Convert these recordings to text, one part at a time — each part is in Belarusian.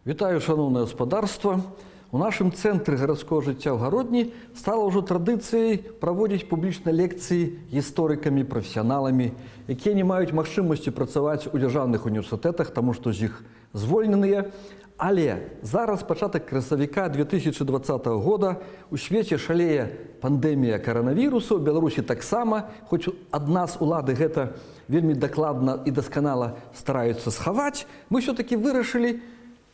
Вітаю, шановне господарство. У нашому центрі городського життя в Городні стало вже традицією проводити публічні лекції істориками, професіоналами, які не мають можливості працювати у державних університетах, тому що з їх звільнені. Але зараз, початок красавіка 2020 року, у світі шалеє пандемія коронавірусу, в Білорусі так само, хоч ад нас улады гэта вельмі докладно і досконало стараються сховати, ми все-таки вирішили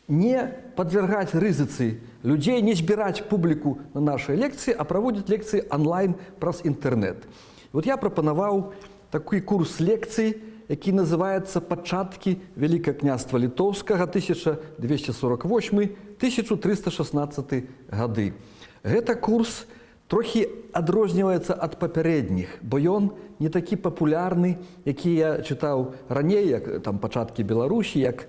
не подвергать ризиці людей, не збирати публіку на наші лекції, а проводити лекції онлайн праз інтернет. От я пропонував такий курс лекцій, який називається «Початки Великого князства Литовського 1248-1316 годи». Гэта курс трохи адрозніваецца ад папярэдніх, бо ён не такі папулярны, які я чытаў раней, як там «Пачаткі Беларусі», як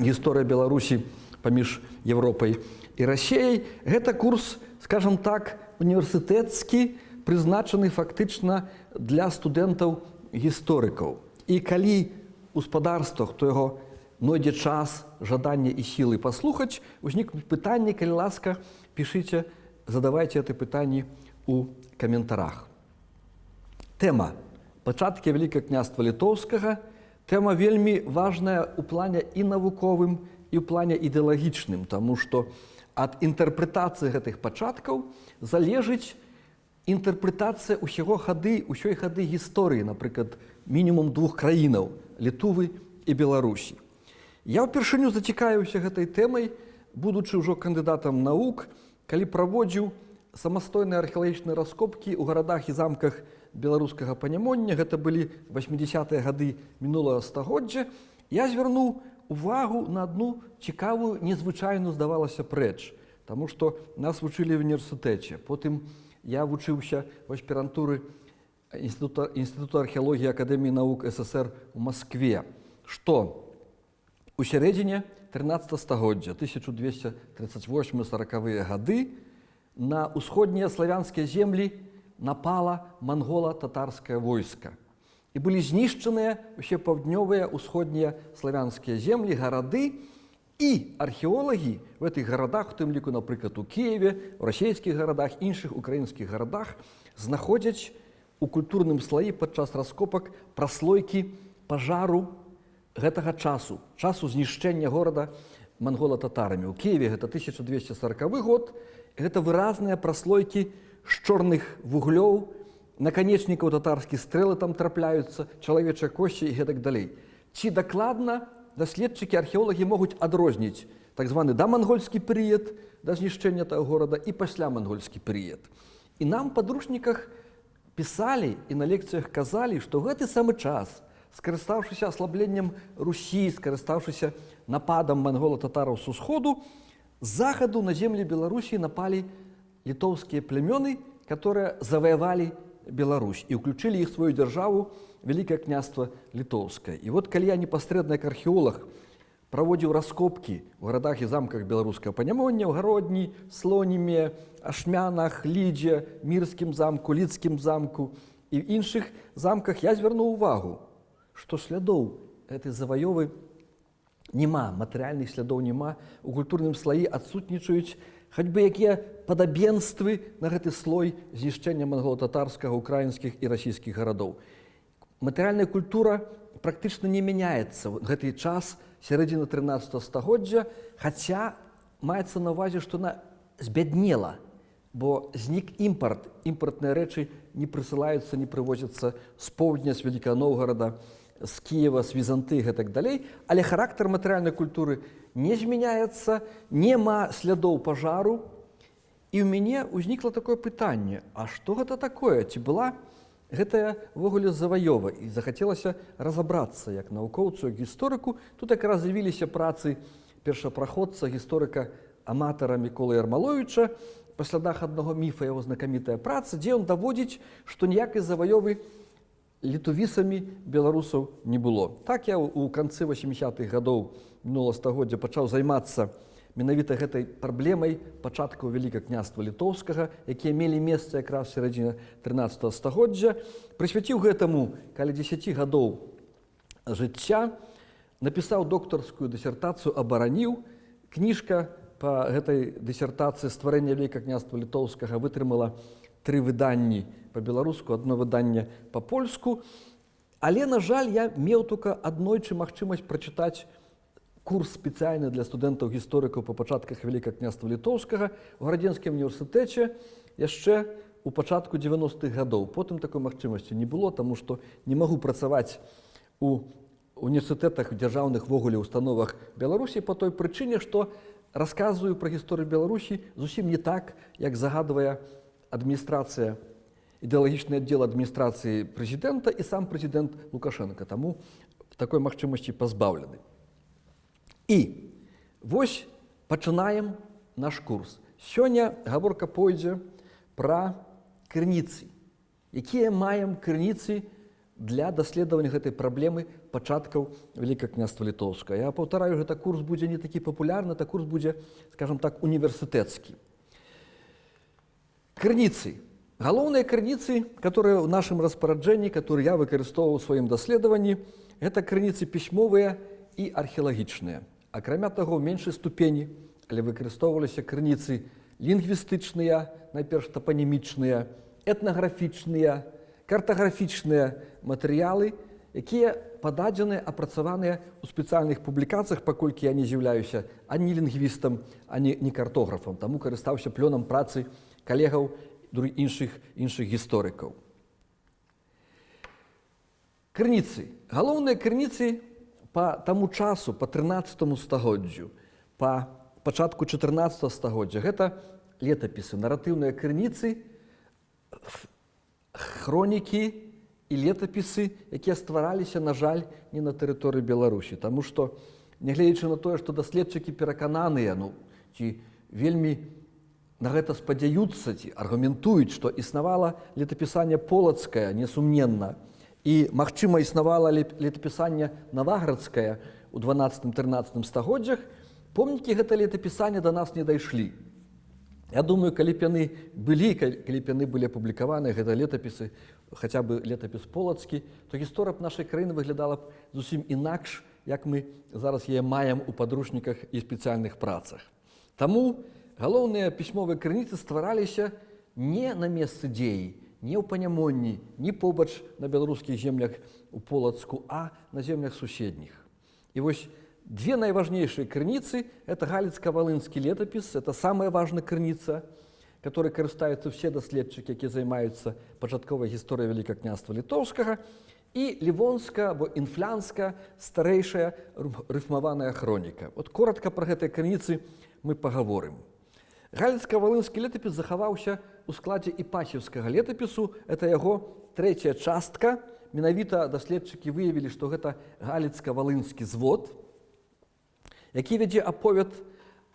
«Гісторыя Беларусі паміж Европай і Расіяй». Гэта курс, скажем так, універсітэцкі, прызначаны фактычна для студэнтаў-гісторыкаў. І калі у спадарствах, хто яго знойдзе час, жаданне і сілы паслухаць, узнікнуць пытанні, калі ласка, пішыце, задавайце гэта пытанні у каментарах. Тэма «Пачаткі Великага князства Літоўскага» тэма вельмі важная ў плане і навуковым, і ў плане ідэалагічным, таму што ад інтэрпрэтацыі гэтых пачаткаў залежыць інтэрпрэтацыя ўсёй хады гісторыі, напрыклад, мінімум двух краінаў – Літувы і Беларусі. Я ўпершыню зацікавіўся гэтай тэмай, будучы ўжо кандыдатам навук, калі праводзіў самастойныя археалагічныя раскопкі ў гарадах і замках беларускага панямоння, гэта былі 80-е гады мінулага стагоддзя, я звярнуў увагу на адну цікавую, незвычайную, здавалася, рэч, таму што нас вучылі ў універсітэце. Потым я вучыўся в аспірантуры Інстытута археалогіі Акадэміі навук СССР у Маскве, што у сярэдзіне 13 стагоддзя, 1238-40-е гады, на ўсходнія славянскія землі напала мангола-татарскае войска. І былі знішчаныя ўсе паўднёвыя усходнія славянскія землі, гарады, і археолагі в гэтых гарадах, у тым ліку, напрыклад, у Кіеве, у расійскіх гарадах, іншых украінскіх гарадах, знаходзяць у культурным слаі падчас раскопак праслойкі пажару гэтага часу, часу знішчэння горада мангола-татарамі. У Кіеве гэта 1240 год, гэта выразныя праслойкі з чорных вуглёў, наканечнікаў татарскіх стрэлы там трапляюцца, чалавечыя косці і гэтак далей. Ці дакладна даследчыкі, археолагі могуць адрозніць так званы дамангольскі перыяд да знішчэння таго горада і паслямангольскі перыяд. І нам у падручніках пісалі і на лекцыях казалі, што гэты самы час, скарыстаўшыся аслабленнем Русі, скарыстаўшыся нападам мангола-татараў з усходу, з захаду на землі Беларусі напалі літоўскія племёны, которые заваявалі Беларусь і ўключылі іх сваю дзяржаву Великое княства Літоўскае. І вот калі я непасрэдна як археолог праводзіў раскопкі ў гарадах і замках беларускага панямоння, ў Гародні, Слоніме, Ашмянах, Лідзе, Мірскім замку, Лідскім замку і в іншых замках, я звярнуў увагу, што слядоў гэтай заваёвы няма, матэрыяльных слядоў няма, у культурным слаі адсутнічаюць хоць бы якія падабенствы на гэты слой знішчэння мангола-татарскага, украінскіх і расійскіх гарадоў. Матэрыяльная культура практычна не мяняецца ў гэты час, сярэдзіна 13 стагоддзя, хаця маецца на ўвазе, што она збяднела, бо знік імпарт, імпартныя рэчы не прысылаюцца, не прывозяцца з поўдня, з Вялікага Новгарада, з Кіева, з Візантыі і гэтак далей, але характар матэрыяльнай культуры не змяняецца, няма слядоў пажару. І ў мяне ўзнікла такое пытанне, а што гэта такое? Ці была гэтая ввогуле заваёва? І захацелася разабрацца як навукоўцу, як гісторыку. Тут якраз з'явіліся працы першапраходца, гісторыка-аматара Міколы Ярмаловіча, па слядах аднаго міфа, яго знакамітая праца, дзе ён даводзіць, што ніякай заваёвы літувісамі беларусаў не было. Так я ў канцы 80-х гадоў мінулага стагоддзя пачаў займацца менавіта гэтай праблемай пачаткаў Великага княства Літоўскага, якія мелі месца якраз в сярэдзіне 13 стагоддзя. Прысвяціў гэтаму каля 10 гадоў жыцця, напісаў доктарскую дысертацыю, абараніў, Кніжка па гэтай дысертацыі стварэння Вялікага княства літоўскага вытрымала 3 выданні па-беларуску, 1 выданне па-польску. Але, на жаль, я меў толькі аднойчы магчымасць прачытаць курс спецыяльны для студэнтаў-гісторыкаў па пачатках Вялікага княства літоўскага ў Гарадзенскім універсітэце яшчэ у пачатку 90-х гадоў. Потым такой магчымасці не было, таму што не магу працаваць у універсітэтах, дзяржаўных вогуле установах Беларусі па той прычыне, што расказваю пра гісторыю Беларусі зусім не так, як загадвае адміністрацыя, ідэалагічны аддзел адміністрацыі прэзідэнта і сам прэзідэнт Лукашенка. Таму такой магчымасці пазбаўлены. І вось пачынаем наш курс. Сёння гаворка пойдзе пра крыніцы. Якія маем крыніцы для даследавання гэтай праблемы пачаткаў Вялікага княства літоўскага. Я паўтараю, гэта курс будзе не такі папулярны, это курс будзе, скажем так, універсітэцкі. Крыніцы. Галоўныя крыніцы, которые ў нашым распараджэнні, которые я выкарыстоўваў у сваім даследаванні, гэта крыніцы пісьмовыя і археалагічныя. Акрамя таго, ў меншай ступені, але выкарыстоўваліся крыніцы лінгвістычныя, найперш тапанімічныя, этнаграфічныя, картаграфічныя матэрыялы, якія пададзены, апрацаваныя ў спецыяльных публікацыях, паколькі я не з'яўляюся ані лінгвістам, ані картографам, таму карыстаўся плёнам працы калегаў іншых гісторыкаў. Крыніцы. Галоўныя крыніцы па таму часу, па 13 стагоддзю, па пачатку 14 стагоддзя, гэта летапісы, наратыўныя крыніцы, хронікі і летапісы, якія ствараліся, на жаль, не на тэрыторыі Беларусі. Таму што, нягледзячы на тое, што даследчыкі перакананыя, ці вельмі на гэта спадзяюцца, ці аргументуюць, што існавала летапісанне полацкае, несумненна, і, магчыма, існавала летапісанне наваградскае ў 12-13 стагоддзях, помнікі гэта летапісання да нас не дайшлі. Я думаю, калі б яны былі апублікаваныя, гэта летапісы, хаця бы летапіс полацкі, то гісторыя б нашай краіны выглядала б зусім інакш, як мы зараз яе маем у падручніках і спецыяльных працах. Таму галоўныя пісьмовыя крыніцы ствараліся не на месцы дзеі, не ў Панямонні, не побач на беларускіх землях у Полацку, а на землях суседніх. І вось 2 найважнейшыя крыніцы – это галіцка-валынскі летапіс, это самая важная крыніца, которой карыстаюцца ўсе даследчыкі, якія займаюцца пачатковай гісторыяй Вялікага княства літоўскага, і ливонская або інфлянская старэйшая рыфмаваная хроніка. От коротка пра гэтыя крыніцы мы пагаворым. Галіцка-валынскі летапіс захаваўся ў складзе іпахіўскага летапісу. Это яго 3-я частка. Менавіта даследчыкі выявілі, што гэта галіцка-валынскі звод, які вядзе аповед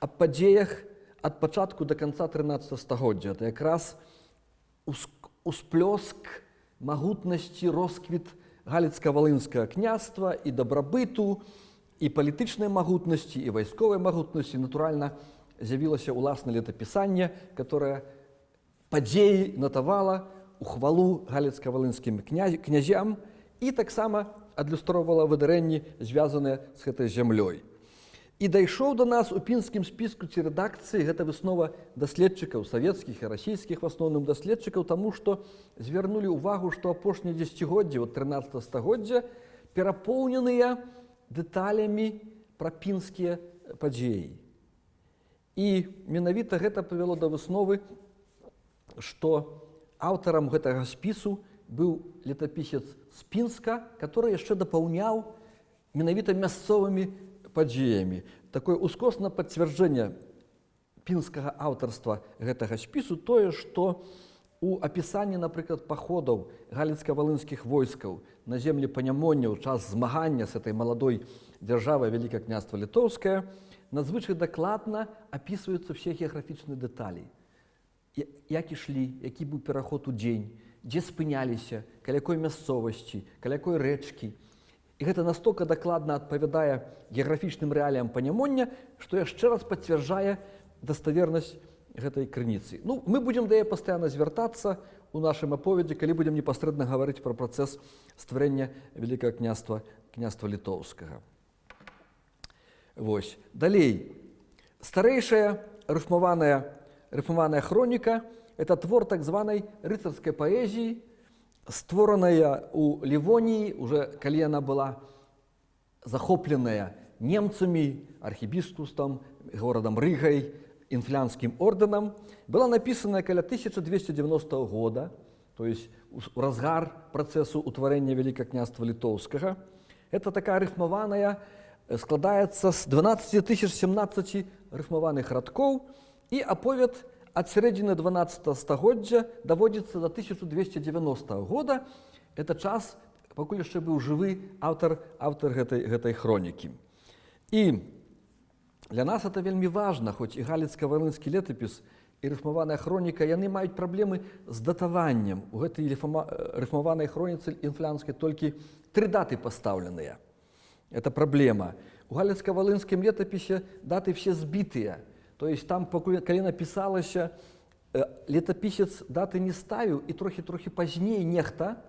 аб падзеях ад пачатку да канца 13 стагоддзя. Это якраз усплёск магутнасці, росквіт галіцка-валынскага княства і дабрабыту, і палітычнай магутнасці, і вайсковай магутнасці. Натуральна, з'явілася ўласнае летапісанне, которое падзеі натавала у хвалу галіцка-валынскім князям і таксама адлюстроўвала выдарэнні, звязаныя з гэтай зямлёй. І дайшоў да нас у пінскім спіску ці рэдакцыі гэта выснова даследчыкаў, савецкіх і расійскіх в асноўным даследчыкаў, таму што звярнулі ўвагу, што апошнія дзесяцігоддзі, от 13 стагоддзя, перапоўненыя дэталямі пра пінскія падзеі. І менавіта гэта прывяло да высновы, што аўтарам гэтага спісу быў летапісец з Пінска, который яшчэ дапаўняў менавіта мясцовымі падзеямі. Такое ускоснае пацвярджэнне пінскага аўтарства гэтага спісу тое, што у апісанні, напрыклад, паходаў галіцка-валынскіх войскаў на землі Панямоння ў час змагання з этой маладой дзяржавай Вялікага княства літоўскае надзвычай дакладна апісваюцца ўсе геаграфічныя дэталі. Як ішлі, які быў пераход у дзень, дзе спыняліся, каля якой мясцовасці, каля якой рэчкі. І гэта настолькі дакладна адпавядае геаграфічным рэаліям Панямоння, што яшчэ раз пацвярджае даставернасць гэтай крыніцы. Мы будзем да яе пастаянна звяртацца у нашым аповедзе, калі будзем непасрэдна гаварыць пра працэс стварэння Вялікага княства літоўскага. Вось. Далей. Старейшая рифмованная хроніка – это твор так званой рыцарской поэзии, створенная у Ливонии, уже коли она была захопленная немцами, архибискупством, городом Ригой, Інфлянским орденом, была написана каля 1290 года, то есть в разгар процессу утворения Великого княства Литовского. Это такая рифмованная, складаецца з 12 17 рифмованых радков, и аповед от середины 12 стагоддзя доводится до 1290 года. Это час, пакуль яшчэ быў жывы автор гэтай хронікі. И для нас это вельмі важно, хоть и галіцка-валынскі летапіс, и рифмованная хроніка, яны маюць праблемы з датаваннем. У гэтай рифмованной хроніцы інфлянскай толькі 3 даты поставленные. Это проблема. У галіцка-валынскім летапісе даты все сбитые. То есть там, калі напісалася, летапісец даты не ставіў, і трохі пазней нехта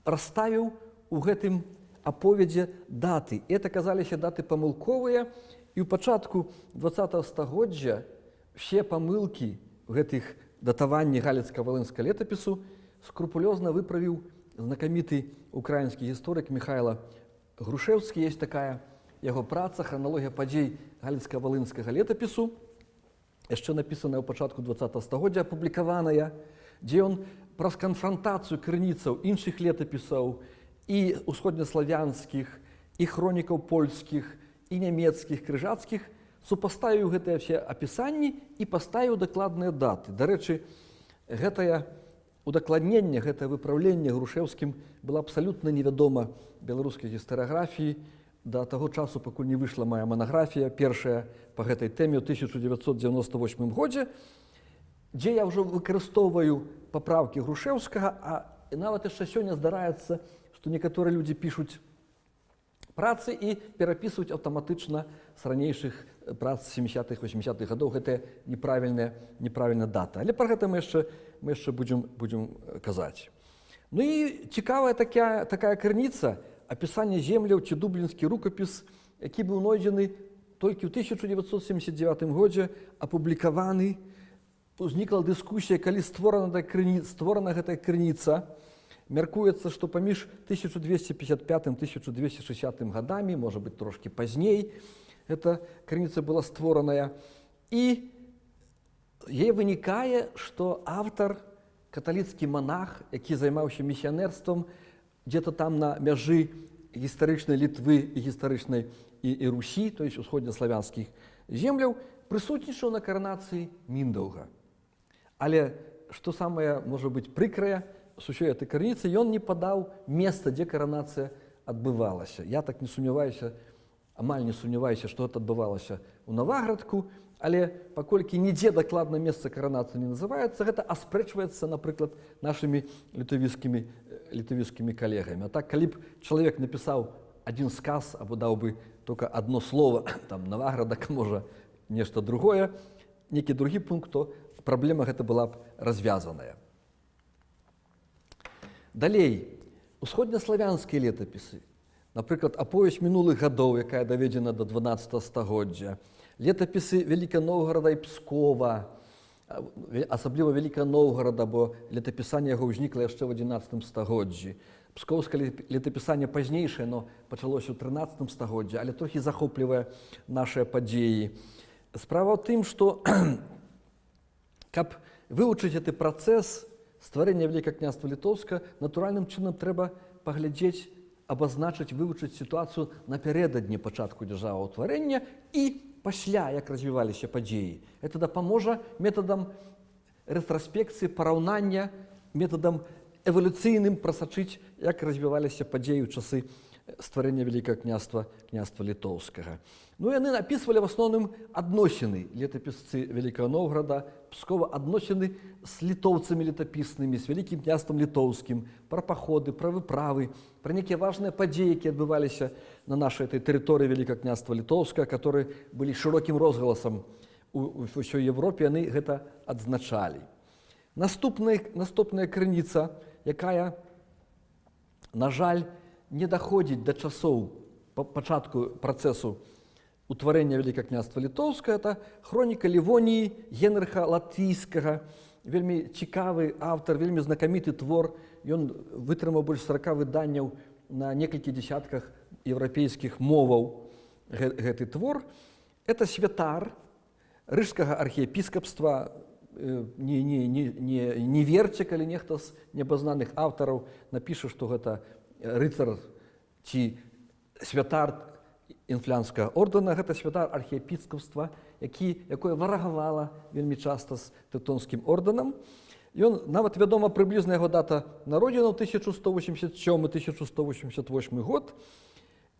расставіў у гэтым аповедзе даты. Это казаліся даты памылковыя, і ў пачатку 20 стагоддзя все памылкі в гэтых датаванні галіцка-валынскага летапісу скрупулёзна выправіў знакаміты украінскі гісторык Михайло Грушевскі. Есть такая яго праца «Храналогія падзей галіцка-валынскага летапісу», яшчэ напісаная ў пачатку 20 стагоддзя, апублікаваная, дзе ён праз канфрантацыю крыніцаў іншых летапісаў і усходнеславянскіх, і хронікаў польскіх, і нямецкіх, крыжацкіх, супаставіў гэтыя все апісанні і паставіў дакладныя даты. Дарэчы, гэтае удакладненне, гэтае выпраўленне Грушевскім было абсалютна невядома беларускай гістарыяграфіі да таго часу, пакуль не выйшла моя манаграфія, першая па гэтай тэме ў 1998 годзе, дзе я ўжо выкарыстоўваю паправкі Грушевскага, а нават яшчэ сёння здараецца, што некаторыя людзі пішуць працы і перапісваюць аўтаматычна з ранейшых прац 70-х, 80-х гадоў гэтая неправільная дата. Але пра гэта мы яшчэ будзем казаць. Ну і цікавая такая крыніца, апісанне земляў ці дублінскі рукапіс, які быў знойдзены толькі ў 1979 годзе, апублікаваны. Узнікла дыскусія, калі створана гэтая крыніца. Мяркуецца, што паміж 1255-1260 гадамі, можа быць, трошкі пазней, эта крыніца была створаная. І яе вынікае, што аўтар, каталіцкі манах, які займаўся місіянерствам, где-то там на мяжы гістарычнай Літвы і гістарычнай і Русі, то есть усходнеславянскіх земляў, прысутнічаў на каранацыі Міндаўга. Але, што самае, можа быць, прыкрае, з усёй этой крыніцы, ён не падаў месца, дзе каранацыя адбывалася. Я так не сумняваюся, амаль не сумняваюся, што гэта адбывалася ў Наваградку, але паколькі нідзе дакладна месца каранацыі не называецца, гэта аспрэчваецца, напрыклад, нашымі літавіскімі калегамі. А так, калі б чалавек напісаў адзін сказ або даў бы только одно слово, там, Наваградак, можа, нешта другое, некі другі пункт, то праблема гэта была б развязаная. Далей, усходнеславянскія летапісы, напрыклад, аповесць мінулых гадоў, якая даведзена да 12 стагоддзя, летапісы Великага Новгорада і Пскова, асабліва Великага Новгорада, бо летапісанне яго ўзнікла яшчэ ў 11 стагоддзі. Пскоўскае летапісанне пазнейшае, но пачалося ў 13 стагоддзі, але трохі захоплівае нашыя падзеі. Справа ў тым, што каб вывучыць гэты працэс стварэння Великага княства Літоўскага, натуральным чынам трэба паглядзець, абазначыць, вывучыць сітуацыю напярэдадні пачатку дзяржаваўтварэння і пасля, як развіваліся падзеі. Гэта дапаможа метадам рэтраспекцыі, параўнання, метадам эвалюцыйным прасачыць, як развіваліся падзеі ў часы стварэння Великага княства Літоўскага. Ну, яны напісвалі в асноўным адносіны, летапісцы Великага Новграда, Пскова, адносіны з літоўцамі летапіснымі, з Великім княствам Літоўскім, пра паходы, пра выправы, пра нейкія важныя падзеі, якія адбываліся на нашай этой тэрыторыі Великага княства Літоўскага, которые былі шырокім розгаласам у ўсёй Европе, яны гэта адзначалі. Наступная крыніца, якая, на жаль, не даходзіць да часоў пачатку працэсу утварэння Вялікага княства Літоўскага, это хроніка Лівоніі Генрыха Латвійскага. Вельмі цікавы аўтар, вельмі знакаміты твор. Ён вытрымаў больш 40 выданняў на некалькі дзесятках еўрапейскіх моваў. Гэты твор – это святар рыжскага архіепіскапства. Не верце, калі нехта з небазнаных аўтараў напіша, што гэта рыцар ці святар інфлянскага ордэна, гэта святар архіепіскапства, якое варагавала вельмі часта з тэўтонскім ордэнам. Ён нават вядома прыблізна яго дата народзіна 1187-1188 год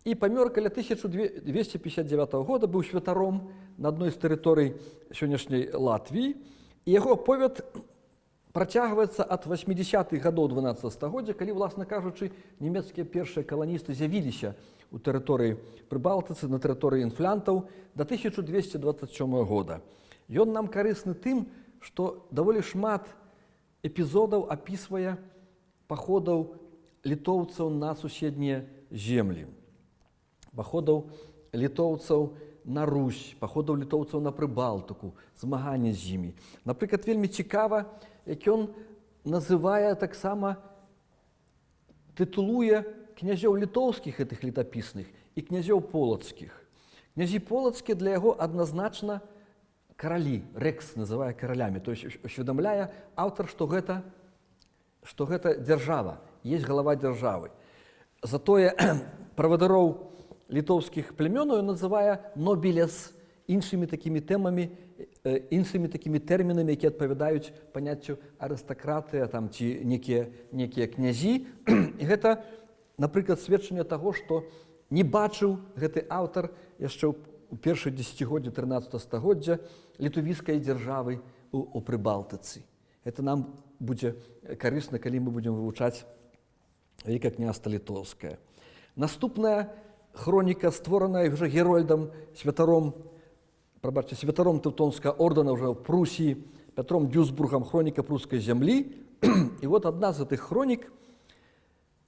і памёр каля 1259 года, быў святаром на адной з тэрыторый сённяшняй Латвіі. І яго аповед працягваецца ад 80-х гадоў 12 стагоддзя, калі, власна кажучы, нямецкія першыя каланісты з'явіліся у тэрыторыі Прыбалтыцы, на тэрыторыі інфлянтаў да 1227 года. Ён нам карысны тым, што даволі шмат эпізодаў апісвае паходаў літоўцаў на суседнія землі, паходаў літоўцаў на Русь, паходаў літоўцаў на Прыбалтыку, змаганне з імі. Напрыклад, вельмі цікава, як ён называе таксама, тытулуе князёў літоўскіх гэтых летапісных і князёў полацкіх. Князі полацкія для яго адназначна каралі, рэкс называе каралямі, то есть усведамляе аўтар, што гэта дзяржава, есть галава дзяржавы. Затое правадароў літоўскіх племёнаў ён называе нобелес, іншымі такімі тэмамі, іншымі такімі тэрмінамі, якія адпавядаюць паняццю арыстакратыя там, ці некія князі. І гэта, напрыклад, сведчанне таго, што не бачыў гэты аўтар яшчэ ў першых дзесяцігоддзі 13 стагоддзя літувійскай дзяржавы у Прыбалтыцы. Гэта нам будзе карысна, калі мы будзем вывучаць Вялікае княства Літоўскае. Наступная хроніка, створаная ўжо Герольдам, святаром тэўтонскага ордэна ўжо ў Прусіі, Пятром Дюсбургам, хроніка прускай зямлі. І вот адна з гэтых хронік,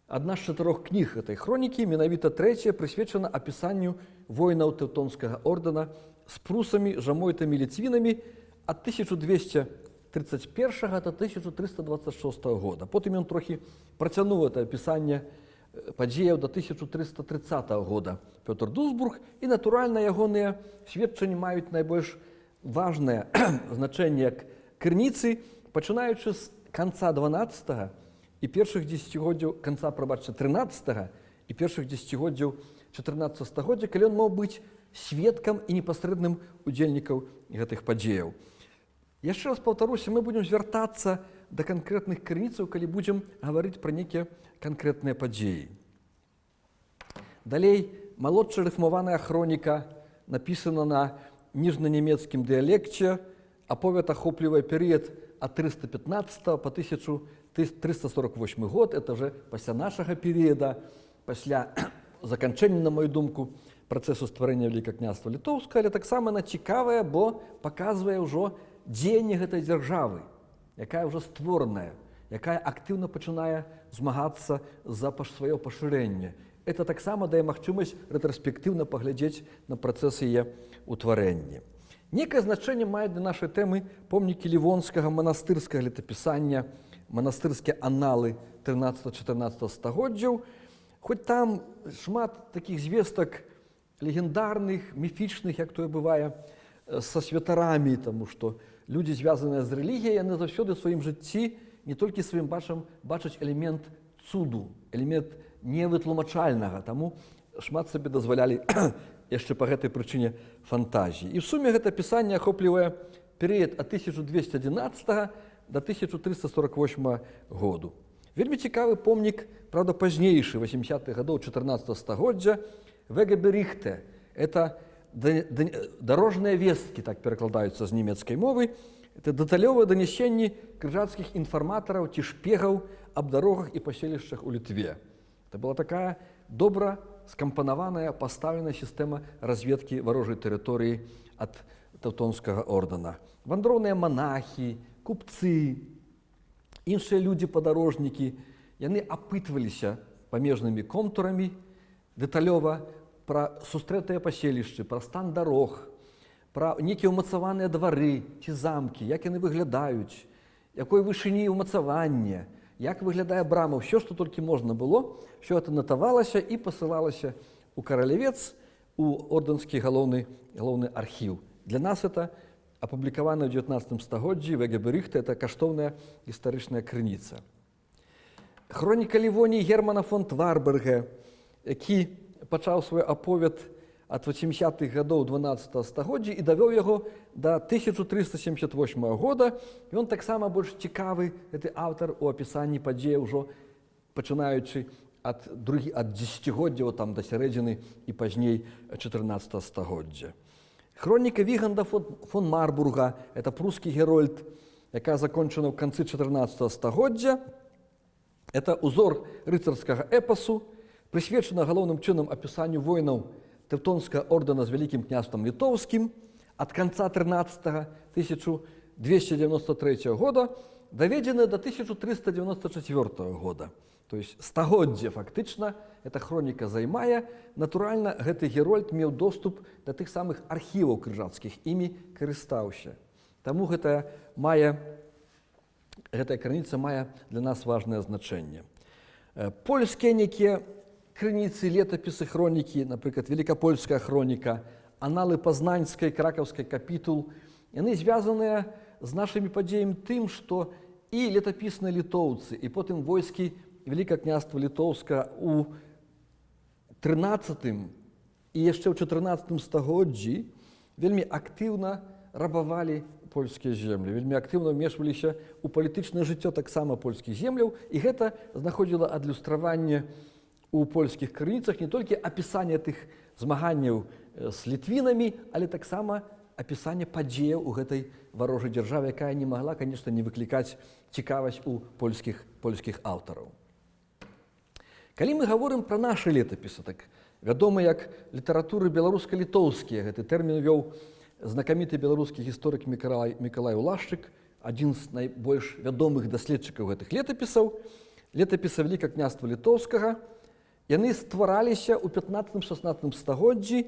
адна з 4 кніг гэтай хронікі, менавіта трэцяя, прысвечана апісанню воінаў тэўтонскага ордэна з прусамі, жамойтамі, ліцвінамі ад 1231 до 1326 года. Потым ён трохі працянуў гэта апісанне падзеяў до 1330 года Пётр Дюсбург, і, натуральна, ягоныя сведчанні маюць найбольш важнае значэнне як крыніцы, пачынаючы з канца 12 і першых дзесяцігоддзяў, канца, прабачце, 13 і першых дзесяцігоддзяў 14 стагоддзя, калі ён мог быць сведкам і непасрэдным удзельнікаў гэтых падзеяў. Яшчэ раз паўтаруся, мы будзем звяртацца да канкрэтных крыніцаў, калі будзем гаварыць пра нейкія канкрэтныя падзеі. Далей, малодшая рыфмаваная хроніка, напісана на ніжнанямецкім дыялекце, аповед ахоплівае перыяд ад 315 па 1348 год, это вже пасля нашага перыяда, пасля заканчэння, на мою думку, працэсу стварэння Вялікага княства Літоўскага, але таксама она цікавая, бо паказвае ўжо дзеянне гэтай дзяржавы, якая ўжо створаная, якая актыўна пачынае змагацца за сваё пашырэнне. Это таксама дае магчымасць рэтраспектыўна паглядзець на працэс яе ўтварэння. Некае значэнне мае для нашай тэмы помнікі лівонскага манастырскага летапісання, манастырскія аналы 13-14 стагоддзяў. Хоць там шмат такіх звестак легендарных, міфічных, як тое бывае, са святарамі, таму што людзі, звязаныя з рэлігіяй, яны заўсёды ў сваім жыцці не толькі сваім бачаць элемент цуду, элемент невытлумачальнага, таму шмат сабе дазвалялі яшчэ па гэтай прычыне фантазіі. І в суме гэта пісанне ахоплівае перыяд ад 1211 до 1348 году. Вельмі цікавы помнік, правда, пазнейшы, 80-х гадоў 14 стагоддзя, Вегеберихте. Это дорожныя весткі, так перакладаюцца з нямецкай мовы. Это дэталёвыя данясенні крыжацкіх інфарматараў ці шпегаў аб дарогах і паселішчах у Літве. Это была такая добра скампанаваная, пастаўленая сістэма разведкі варожай тэрыторыі ад тэўтонскага ордэна. Вандроўныя манахі, купцы, іншыя людзі-падарожнікі, яны апытваліся памежнымі контурамі, дэталёва пра сустрэтыя паселішчы, пра стан дарог, пра нейкія ўмацаваныя двары ці замкі, як яны выглядаюць, якой вышыні ўмацавання, як выглядае брама, ўсё, што толькі можна было, ўсё это натавалася і пасылалася ў каралевец, у ордэнскі галоўны архіў. Для нас это апублікавана ў 19 стагоддзі Вегеберихта, это каштоўная гістарычная крыніца. Хроніка Лівоній Германа фон Тварберга, які пачаў свой аповед ад 80-х гадоў 12 стагоддзя і давёў яго да 1378 года. Ён таксама больш цікавы, гэты аўтар, у апісанні падзеяў ужо пачынаючы ад дзесяцігоддзяў там да сярэдзіны і пазней 14 стагоддзя. Хроніка Віганда фон Марбурга, это прускі герольд, якая закончана ў канцы 14 стагоддзя. Это узор рыцарскага эпасу, прысвечана галоўным чынам апісанню воінаў Тэўтонскага ордэна з Вялікім княствам літоўскім ад канца 13-го 1293 года, даведзены до 1394 года. То есть стагоддзе фактычна эта хроніка займае. Натуральна, гэты герольд меў доступ да тых самых архіваў крыжацкіх, імі карыстаўся. Таму гэтая крыніца мае для нас важнае значэнне. Польскія некія крыніцы, летапісы, хронікі, напрыклад, Великапольская хроніка, аналы пазнаньскай, кракаўскай капітул, яны звязаныя з нашымі падзеямі тым, што і летапісныя літоўцы, і потым войскі Великага княства Літоўска у 13 і яшчэ ў 14 стагоддзі вельмі актыўна рабавалі польскія землі, вельмі актыўна ўмешваліся ў палітычнае жыццё таксама польскіх земляў, і гэта знаходзіла адлюстраванне у польскіх крыніцах не толькі апісанне тых змаганняў з літвінамі, але таксама апісанне падзеяў у гэтай варожай дзяржаве, якая не магла, канешне, не выклікаць цікавасць у польскіх аўтараў. Калі мы гаворым пра нашы летапісы, так вядома, як літаратуры беларуска-літоўскія, гэты тэрмін вёў знакаміты беларускі гісторык Мікалай Улашчык, адзін з найбольш вядомых даследчыкаў гэтых летапісаў, летапісы Великага княства Літоўскага. Яны ствараліся ў 15-16 стагоддзі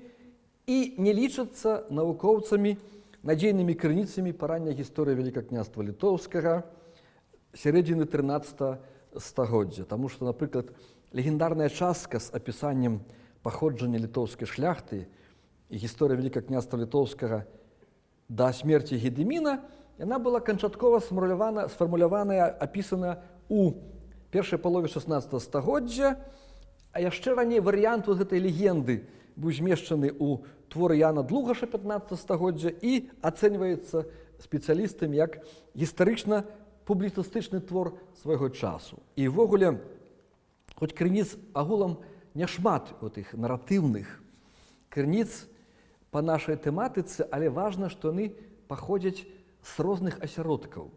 і не лічацца навукоўцамі надзейнымі крыніцамі па ранняй гісторыі Великага княства Літоўскага сярэдзіны 13 стагоддзя. Таму што, напрыклад, легендарная частка з апісаннем паходжання літоўскай шляхты і гісторыя Великага княства Літоўскага да смерці Гедыміна, яна была канчаткова сфармуляваная, апісана ў першай палове 16 стагоддзя, а яшчэ раней варыянт гэтай легенды быў змешчаны ў творы Яна Длугаша 15 стагоддзя і ацэньваецца спецыялістамі як гістарычна-публіцыстычны твор свайго часу. І ўвогуле, хоць крыніц агулам няшмат тых наратыўных крыніц па нашай тэматыцы, але важна, што яны паходзяць з розных асяродкаў.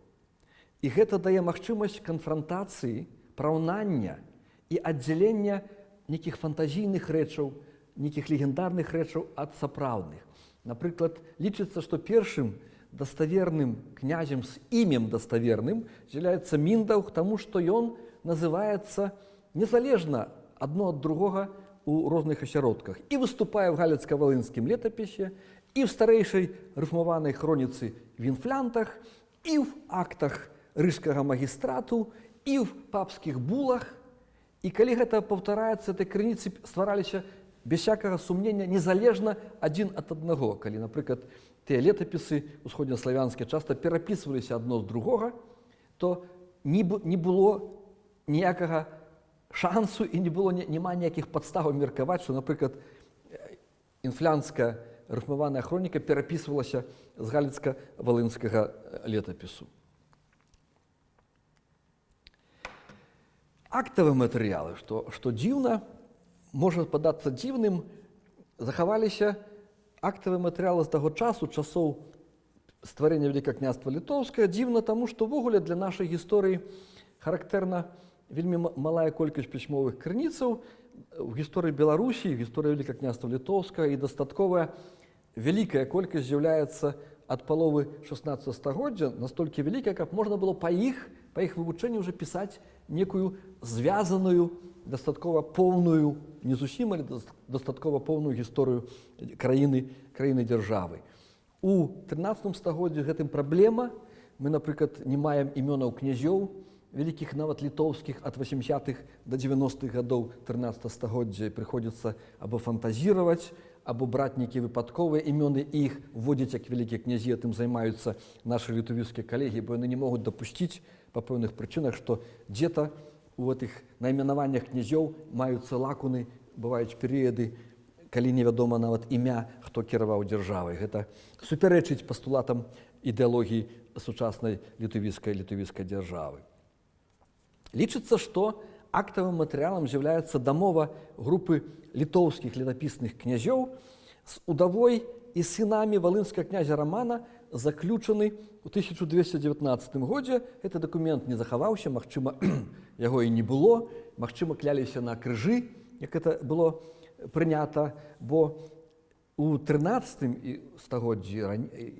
І гэта дае магчымасць канфрантацыі, параўнання і аддзялення нейкіх фантазійных рэчаў, нейкіх легендарных рэчаў ад сапраўдных. Напрыклад, лічыцца, што першым даставерным князем з імем даставерным з'яўляецца Міндаўг, таму што ён называецца незалежна адно ад другога у розных асяродках і выступае ў галіцка-валынскім летапісе, і в старэйшай рыфмаванай хроніцы Вінфлянтах, і в актах рыжскага магістрату, і в папскіх булах. І калі гэта паўтараецца, этой крыніцы ствараліся без всякага сумнення незалежна адзін ад аднаго. Калі, напрыклад, тыя летапісы усходнеславянскія часта перапісваліся адно з другога, то не было ніякага шансу і няма ніякіх падставаў меркаваць, што, напрыклад, інфлянская рыфмаваная хроніка перапісвалася з галіцка-валынскага летапісу. Актавыя матэрыялы, што дзіўна, можа падацца дзіўным, захаваліся актавыя матэрыялы з таго часоў стварэння Великага княства Літоўскага. Дзіўна таму, што ўвогуле для нашай гісторыі характэрна вельмі малая колькасць пісьмовых крыніцаў. У гісторыі Беларусі, гісторыі Великага княства Літоўскага і дастатковая вялікая колькасць з'яўляецца ад паловы 16 стагоддзя настолькі вялікая, каб можна было па іх вывучэнні ўжо пісаць некую звязаную, дастаткова поўную, не зусім, але дастаткова поўную гісторыю краіны дзяржавы. У 13 стагоддзі гэтым праблема. Мы, напрыклад, не маем імёнаў князёў, вялікіх нават літоўскіх ад 80-х да 90-х гадоў 13 стагоддзя прыходзіцца або фантазіраваць, або браць нейкія выпадковыя імёны і іх вводзіць як вялікія князі, тым займаюцца нашы літоўскія калегі, бо яны не могуць дапусціць па пэўных прычынах, што дзе-то у гэтых найменаваннях князёў маюцца лакуны, бываюць перыяды, калі невядома нават імя, хто кіраваў дзяржавай. Гэта супярэчыць пастулатам ідэалогіі сучаснай літоўскай дзяржавы. Лічыцца, што актавым матэрыялам з'яўляецца дамова групы літоўскіх летапісных князёў з удавой і сынамі валынскага князя Рамана, заключаны ў 1219 годзе. Гэты дакумент не захаваўся, магчыма, яго і не было, магчыма, кляліся на крыжы, як гэта было прынята, бо у 13 стагоддзі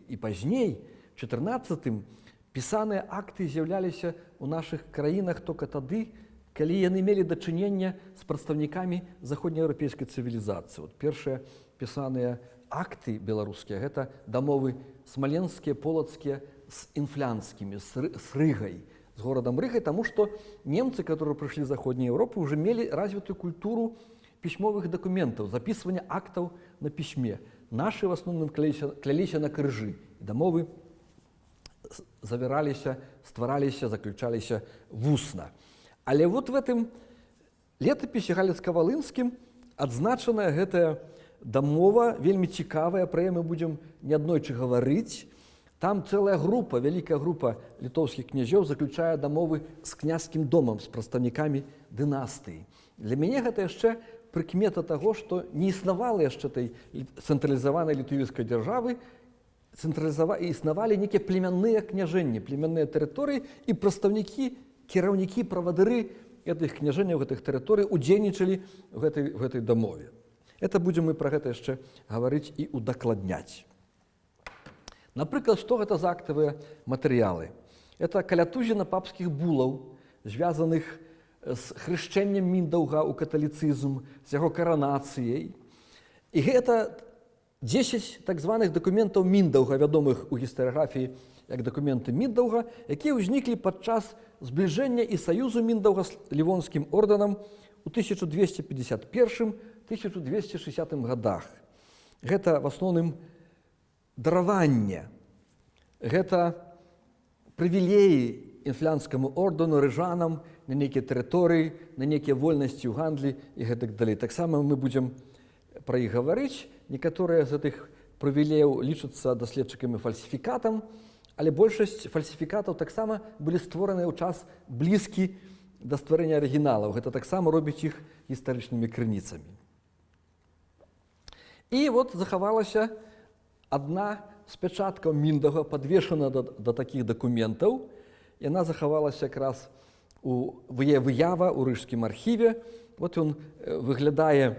і пазней, 14-м, пісаныя акты з'яўляліся ў нашых краінах толькі тады, калі яны мелі дачынення з прадстаўнікамі заходнееўрапейскай цывілізацыі. Першыя пісаныя акты беларускія — гэта дамовы смаленскія, полацкія з інфлянскімі, з Рыгай, з горадам Рыгай, таму што немцы, которые прыйшлі з заходняй Еўропы, ўжо мелі развітую культуру пісьмовых дакументаў, запісвання актаў на пісьме. Нашы в асноўным кляліся на крыжы. Дамовы завяраліся, ствараліся, заключаліся вусна. Але вот в гэтым летапісе галіцка-валынскім адзначаная гэтая дамова, вельмі цікавая, пра яе мы будзем неаднойчы гаварыць. Там цэлая група, вялікая група літоўскіх князёў заключае дамовы з княскім домам, з прадстаўнікамі дынастыі. Для мяне гэта яшчэ прыкмета таго, што не існавала яшчэ той цэнтралізаванай літоўскай дзяржавы, існавалі нейкія племянныя княжэнні, племянныя тэрыторыі, і прадстаўнікі, кіраўнікі, правадыры гэтых княжэнняў, гэтых тэрыторый удзельнічалі ў гэтай дамове. Это будзем мы пра гэта яшчэ гаварыць і удакладняць. Напрыклад, што гэта за актавыя матэрыялы? Это калятузіна папскіх булаў, звязаных з хрышчэннем Міндаўга ў каталіцызм, з яго каранацыяй. І гэта 10 так званых дакументаў Міндаўга, вядомых у гістарыяграфіі як дакументы Міндаўга, якія ўзніклі падчас збліжэння і саюзу Міндаўга з Лівонскім ордэнам у 1251-1260 годах. Гэта в асноўным дараванне, гэта прывілеі інфлянскаму ордэну, рыжанам на нейкія тэрыторыі, на нейкія вольнасці ў гандлі і гэтак далей. Таксама мы будзем пра іх гаварыць. Некаторыя з гэтых прывілеяў лічацца даследчыкамі фальсіфікатам, але большасць фальсіфікатаў таксама былі створаныя ў час блізкі да стварэння арыгіналаў. Гэта таксама робіць іх гістарычнымі крыніцамі. І вот захавалася адна з пячаткаў Міндаўга, падвешана да такіх дакументаў. Яна захавалася якраз у выява ў рыжскім архіве. Вот ён выглядае,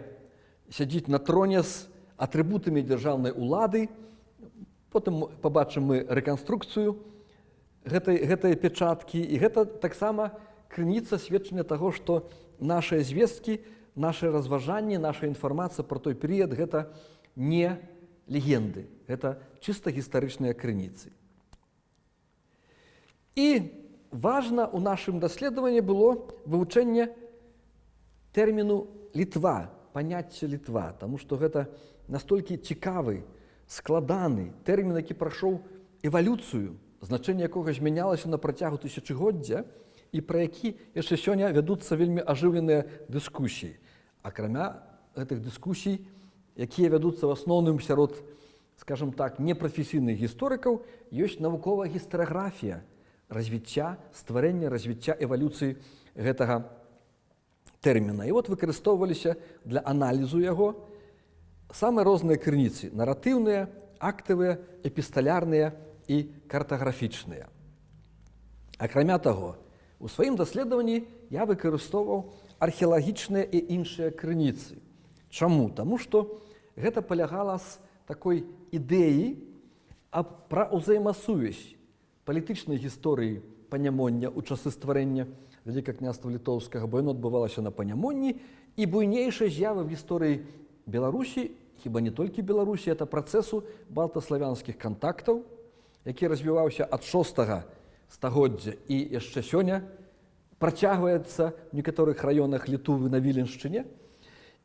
сядзіць на троне з атрыбутамі дзяржаўнай улады. Потым пабачым мы рэканструкцыю гэтай пячаткі. І гэта таксама крыніца сведчання таго, што нашыя звесткі, нашы разважанні, наша інфармацыя пра той перыяд — гэта не легенды, гэта чыста гістарычныя крыніцы. І важна ў нашым даследаванні было вывучэнне тэрміну Літва, паняцця Літва, таму што гэта настолькі цікавы, складаны тэрмін, які прайшоў эвалюцыю, значэнне якога змянялася на працягу тысячагоддзя і пра які яшчэ сёння вядуцца вельмі ажыўленыя дыскусіі. Акрамя гэтых дыскусій, якія вядуцца в асноўным сярод, скажем так, непрафесійных гісторыкаў, ёсць навуковая гістарыяграфія развіцця, стварэння, развіцця эвалюцыі гэтага тэрміна. І вот выкарыстоўваліся для аналізу яго самыя розныя крыніцы — наратыўныя, актавыя, эпісталярныя і картаграфічныя. Акрамя таго, у сваім даследаванні я выкарыстоўваў археалагічныя і іншыя крыніцы. Чаму? Таму што гэта палягала з такой ідэі А пра ўзаемасувязь палітычнай гісторыі Панямоння ў часы стварэння Вялікага княства Літоўскага, бо яно адбывалася на Панямонні, і буйнейшая з'ява в гісторыі Беларусі, хіба не толькі Беларусі, это працэсу балтаславянскіх кантактаў, які развіваўся ад 6 стагоддзя і яшчэ сёння працягваецца в некаторых раёнах Літвы на Віленшчыне.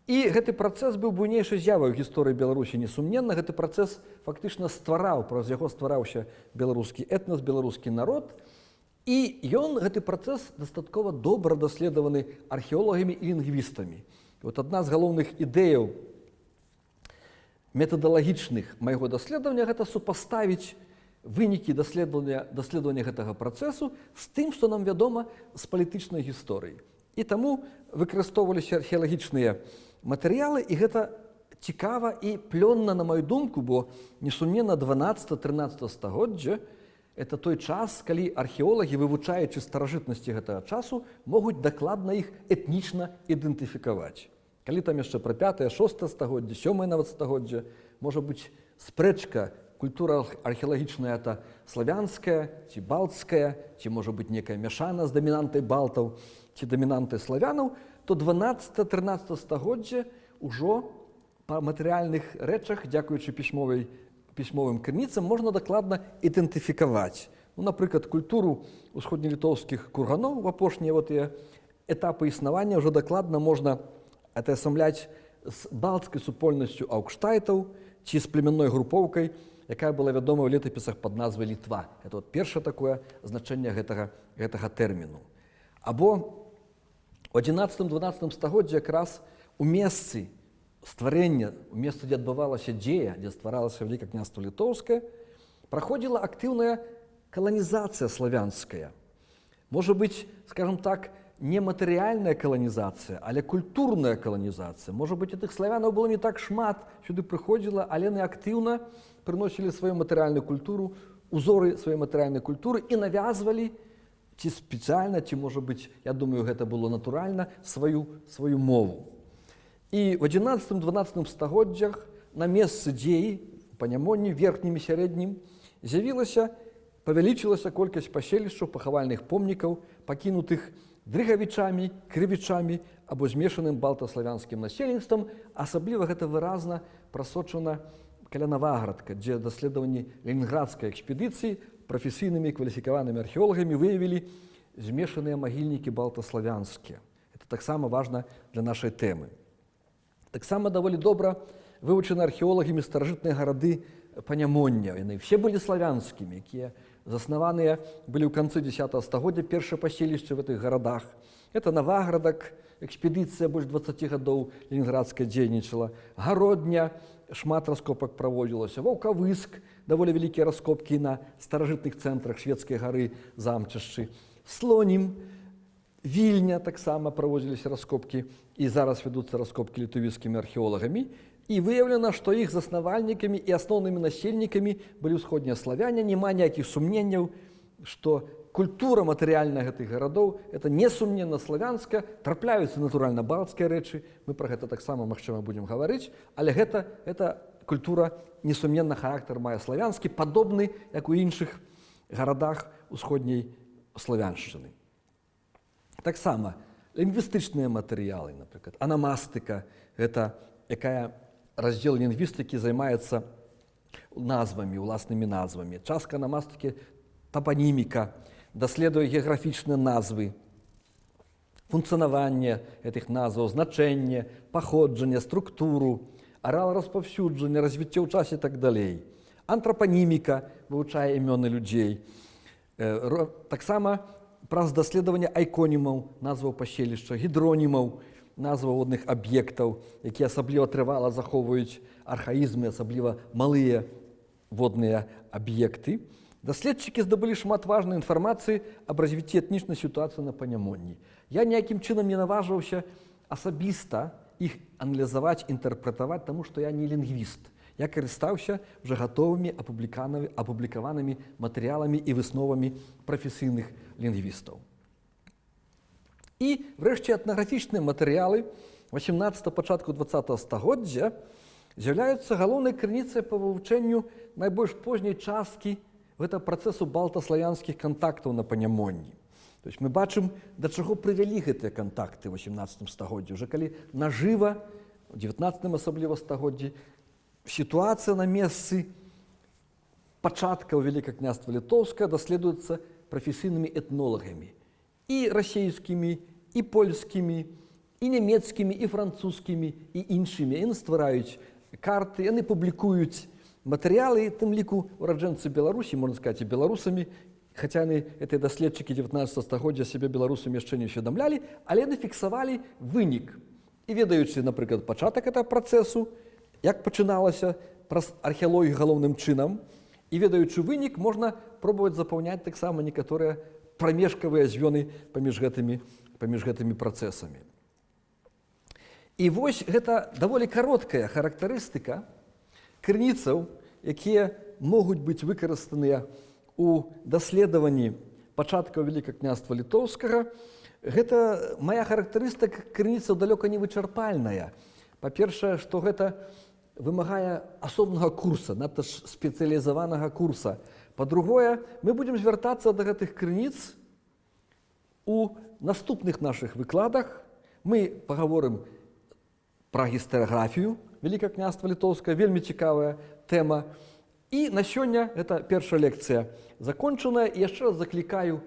І гэты працэс быў буйнейшай з'явай у гісторыі Беларусі, несумненна. Гэты працэс фактычна ствараў, праз яго ствараўся беларускі этнас, беларускі народ. І гэты працэс дастаткова добра даследаваны археолагамі і лінгвістамі. Вот адна з галоўных ідэяў метадалагічных майго даследавання – гэта супаставіць вынікі даследавання гэтага працэсу з тым, што нам вядома з палітычнай гісторыі. І таму выкарыстоўваліся археалагічныя матэрыялы, і гэта цікава і плённа, на маю думку, бо несумненна 12-13 стагоддзя – это той час, калі археолагі, вывучаючы старажытнасці гэтага часу, могуць дакладна іх этнічна ідэнтыфікаваць. Калі там яшчэ пра 5-6 стагоддзе, 7 нават стагоддзя, можа быць спрэчка, культура археалагічная – это славянская, ці балтская, ці, можа быць, некая мяшана з дамінантай балтаў, ці дамінантай славянаў, то 12-13 стагоддзя ўжо па матэрыяльных рэчах, дзякуючы пісьмовым крыніцам, можна дакладна ідэнтыфікаваць. Напрыклад, культуру усходнелітоўскіх курганоў в апошнія этапы існавання ўжо дакладна можна атаясамляць з балтскай супольнасцю аўкштайтаў ці з племянной групоўкай, якая была вядома ў летапісах пад назвай Літва. Это першае такое значэнне гэтага тэрміну. Або у 11-12 стагоддзі якраз у месцы стварэння, у месцы, дзе адбывалася дзея, дзе стваралася Вялікае княства Літоўскае, праходзіла актыўная каланізацыя славянская. Можа быць, скажам так, не матэрыяльная каланізацыя, але культурная каланізацыя. Можа быць, і тых славянаў было не так шмат, сюды прыходзіла, але яны актыўна прыносілі сваю матэрыяльную культуру, узоры сваёй матэрыяльнай культуры і навязвалі, ці спецыяльна, ці, можа быць, я думаю, гэта было натуральна, сваю мову. І в 11-12 стагоддзях на месцы дзеі, у Панямонні, верхнім і сярэднім, павялічылася колькасць паселішчаў, пахавальных помнікаў, пакінутых дрыгавічамі, крывічамі або змешаным балтаславянскім насельніцтвам. Асабліва гэта выразна прасочана каля Наваградка, дзе даследаванні ленінградскай экспедыцыі прафесійнымі кваліфікаванымі археолагамі выявілі змешаныя магільнікі балтаславянскія. Это таксама важна для нашай тэмы. Таксама даволі добра вывучаны археолагамі старажытныя гарады Панямоння. Яны все былі славянскімі, якія заснаваныя былі ў канцы 10 стагоддзя, першае паселішча в гэтых гарадах. Это Наваградак, экспедыцыя больш 20 гадоў ленінградская дзейнічала, Гародня, шмат раскопак праводзілася, Ваўкавыск, даволі вялікія раскопкі на старажытных цэнтрах шведскай гары Замчашчы, Слонім, Вільня таксама праводзіліся раскопкі, і зараз вядуцца раскопкі літвійскімі археолагамі, і выяўлена, што іх заснавальнікамі і асноўнымі насельнікамі былі ўсходнія славяне. Няма ніякіх сумненняў, што культура матэрыяльная гэтых гарадоў – это несумненна славянская, трапляюцца натуральна балцкія рэчы, мы пра гэта таксама, магчыма, будзем гаварыць, але гэта культура несумненна характар мае славянскі, падобны, як у іншых гарадах усходняй славяншчыны. Таксама лінгвістычныя матэрыялы, напрыклад, анамастыка – гэта якая раздзел лінгвістыкі займаецца назвамі, уласнымі назвамі. Частка анамастыкі – тапаніміка, даследуе геаграфічныя назвы, функцыянаванне гэтых назваў, значэнне, паходжанне, структуру, арэал распаўсюджання, развіццё ў часе і так далей. Антрапаніміка вывучае імёны людзей. Таксама праз даследаванне айконімаў, назваў паселішча, гідронімаў, назваў водных аб'ектаў, якія асабліва трывала захоўваюць архаізмы, асабліва малыя водныя аб'екты. Даследчыкі здабылі шмат важнай інфармацыі аб развіцці этнічнай сітуацыі на Панямонні. Я ніякім чынам не наважваўся асабіста іх аналізаваць, інтэрпрэтаваць, таму што я не лінгвіст. Я карыстаўся вже гатовымі апублікаванымі матэрыяламі і высновамі прафесійных лінгвістаў. І, врэшце, этнаграфічныя матэрыялы 18 пачатку 20 стагоддзя з'яўляюцца галоўнай крыніцай па вывучэнню найбольш позняй часткі гэта працэсу балта-славянскіх кантактаў на Панямонні. То есть мы бачым, да чаго прывялі гэтыя кантакты ў 18 стагоддзі. Уже калі нажыва, у 19 асабліва стагоддзі, сітуацыя на месцы пачаткаў Вялікае княства Літоўскае даследуецца прафесійнымі этнолагамі. І расійскімі, і польскімі, і нямецкімі, і французскімі, і іншымі. Яны ствараюць карты, яны публікуюць матэрыялы, тым ліку ураджэнцы Беларусі, можна сказаць, і беларусамі, хаця яны, гэтыя даследчыкі 19 стагоддзя сябе беларусамі яшчэ не ўсведамлялі, але яны фіксавалі вынік. І ведаючы, напрыклад, пачатак гэтага працэсу, як пачыналася праз археалогію галоўным чынам, і ведаючы вынік, можна пробаваць запаўняць таксама некаторыя прамежкавыя звёны паміж гэтымі працэсамі. І вось гэта даволі кароткая характарыстыка крыніцаў, якія могуць быць выкарыстаныя у даследаванні пачаткаў Вялікага княства Літоўскага. Гэта мая характарыстыка крыніцаў далёка не вычарпальная. Па-першае, што гэта вымагае асобнага курса, надта ж спецыялізаванага курса. Па-другое, мы будзем звяртацца да гэтых крыніц у наступных нашых выкладах. Мы пагаворым пра гістарыяграфію Вялікага княства Літоўскага, вельмі цікавая тэма. І на сёння гэта першая лекцыя закончаная. І яшчэ раз заклікаю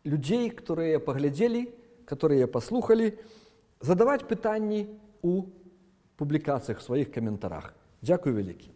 людзей, которые паглядзелі, которые паслухалі, задаваць пытанні ў публікацыях, сваіх каментарах. Дзякуй вялікі.